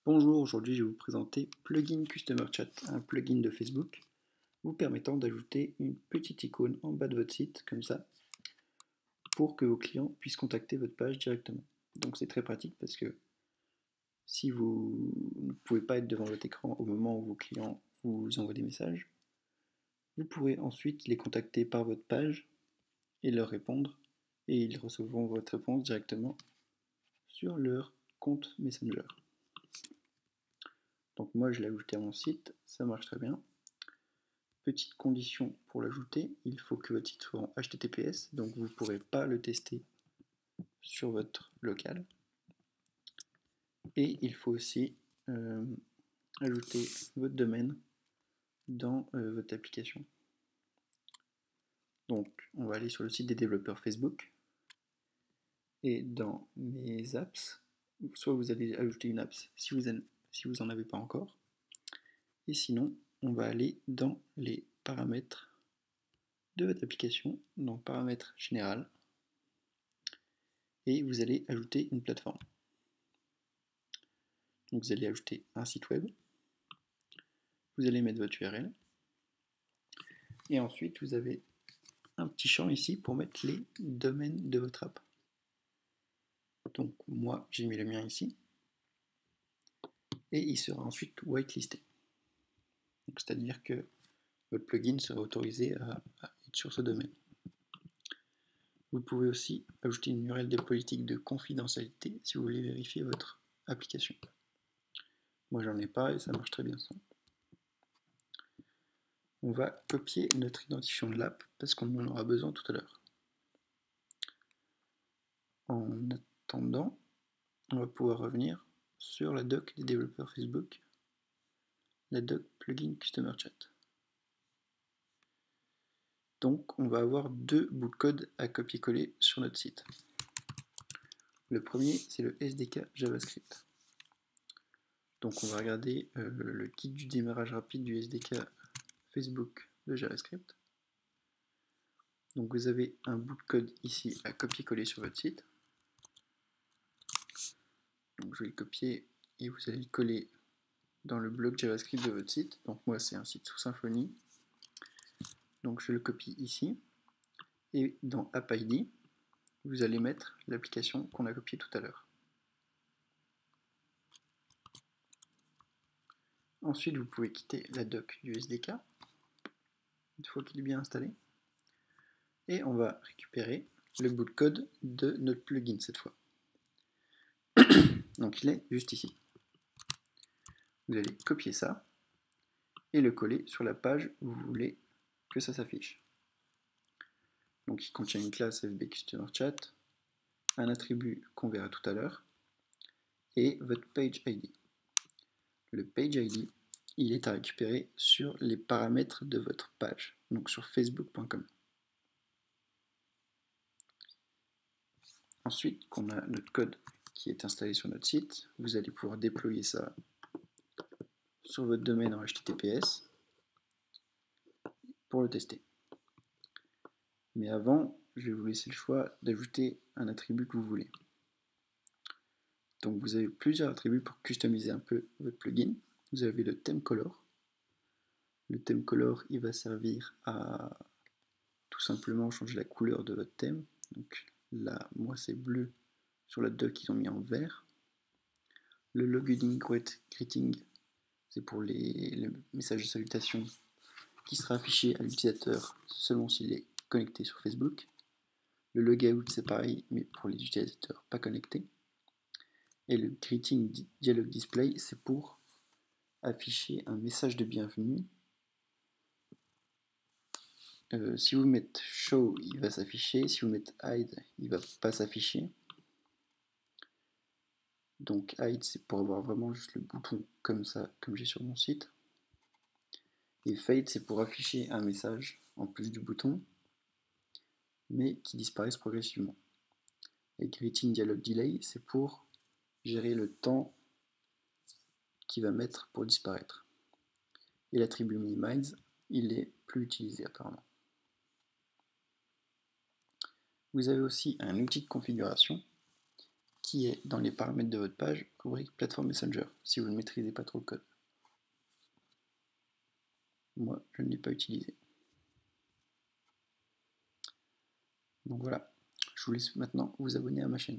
Bonjour, aujourd'hui je vais vous présenter Plugin Customer Chat, un plugin de Facebook vous permettant d'ajouter une petite icône en bas de votre site, comme ça, pour que vos clients puissent contacter votre page directement. Donc c'est très pratique parce que si vous ne pouvez pas être devant votre écran au moment où vos clients vous envoient des messages, vous pourrez ensuite les contacter par votre page et leur répondre, et ils recevront votre réponse directement sur leur compte Messenger. Donc moi je l'ai ajouté à mon site, ça marche très bien. Petite condition pour l'ajouter, il faut que votre site soit en HTTPS, donc vous ne pourrez pas le tester sur votre local. Et il faut aussi ajouter votre domaine dans votre application. Donc on va aller sur le site des développeurs Facebook, et dans mes apps, soit vous allez ajouter une app si vous n'en avez pas encore, et sinon on va aller dans les paramètres de votre application, dans paramètres général, et vous allez ajouter une plateforme. Donc vous allez ajouter un site web, vous allez mettre votre URL, et ensuite vous avez un petit champ ici pour mettre les domaines de votre app. Donc moi j'ai mis le mien ici, et il sera ensuite whitelisté. C'est-à-dire que votre plugin sera autorisé à être sur ce domaine. Vous pouvez aussi ajouter une URL de politique de confidentialité si vous voulez vérifier votre application. Moi j'en ai pas et ça marche très bien sans. On va copier notre identifiant de l'app parce qu'on en aura besoin tout à l'heure. En attendant, on va pouvoir revenir sur la doc des développeurs Facebook, la doc plugin Customer Chat. Donc on va avoir deux bouts de code à copier-coller sur notre site. Le premier, c'est le SDK JavaScript. Donc on va regarder le guide du démarrage rapide du SDK Facebook de JavaScript. Donc vous avez un bout de code ici à copier-coller sur votre site. Donc je vais le copier et vous allez le coller dans le bloc JavaScript de votre site. Donc moi c'est un site sous Symfony. Donc je le copie ici. Et dans AppID, vous allez mettre l'application qu'on a copiée tout à l'heure. Ensuite, vous pouvez quitter la doc du SDK, une fois qu'il est bien installé. Et on va récupérer le bout de code de notre plugin cette fois. Donc il est juste ici. Vous allez copier ça et le coller sur la page où vous voulez que ça s'affiche. Donc il contient une classe FB Customer Chat, un attribut qu'on verra tout à l'heure, et votre page ID. Le page ID, il est à récupérer sur les paramètres de votre page, donc sur facebook.com. Ensuite, qu'on a notre code qui est installé sur notre site, vous allez pouvoir déployer ça sur votre domaine en HTTPS pour le tester. Mais avant, je vais vous laisser le choix d'ajouter un attribut que vous voulez. Donc vous avez plusieurs attributs pour customiser un peu votre plugin. Vous avez le theme color. Le theme color, il va servir à tout simplement changer la couleur de votre thème. Donc là, moi c'est bleu. Sur la doc, ils ont mis en vert. Le login greeting, c'est pour les messages de salutation qui sera affiché à l'utilisateur selon s'il est connecté sur Facebook. Le logout, c'est pareil, mais pour les utilisateurs pas connectés. Et le greeting dialog display, c'est pour afficher un message de bienvenue. Si vous mettez show, il va s'afficher. Si vous mettez hide, il va pas s'afficher. Donc hide, c'est pour avoir vraiment juste le bouton comme ça, comme j'ai sur mon site. Et fade, c'est pour afficher un message en plus du bouton, mais qui disparaissent progressivement. Et greeting dialog delay, c'est pour gérer le temps qu'il va mettre pour disparaître. Et l'attribut minimize, il est plus utilisé apparemment. Vous avez aussi un outil de configuration qui est dans les paramètres de votre page, rubrique plateforme Messenger, si vous ne maîtrisez pas trop le code. Moi, je ne l'ai pas utilisé. Donc voilà, je vous laisse maintenant vous abonner à ma chaîne.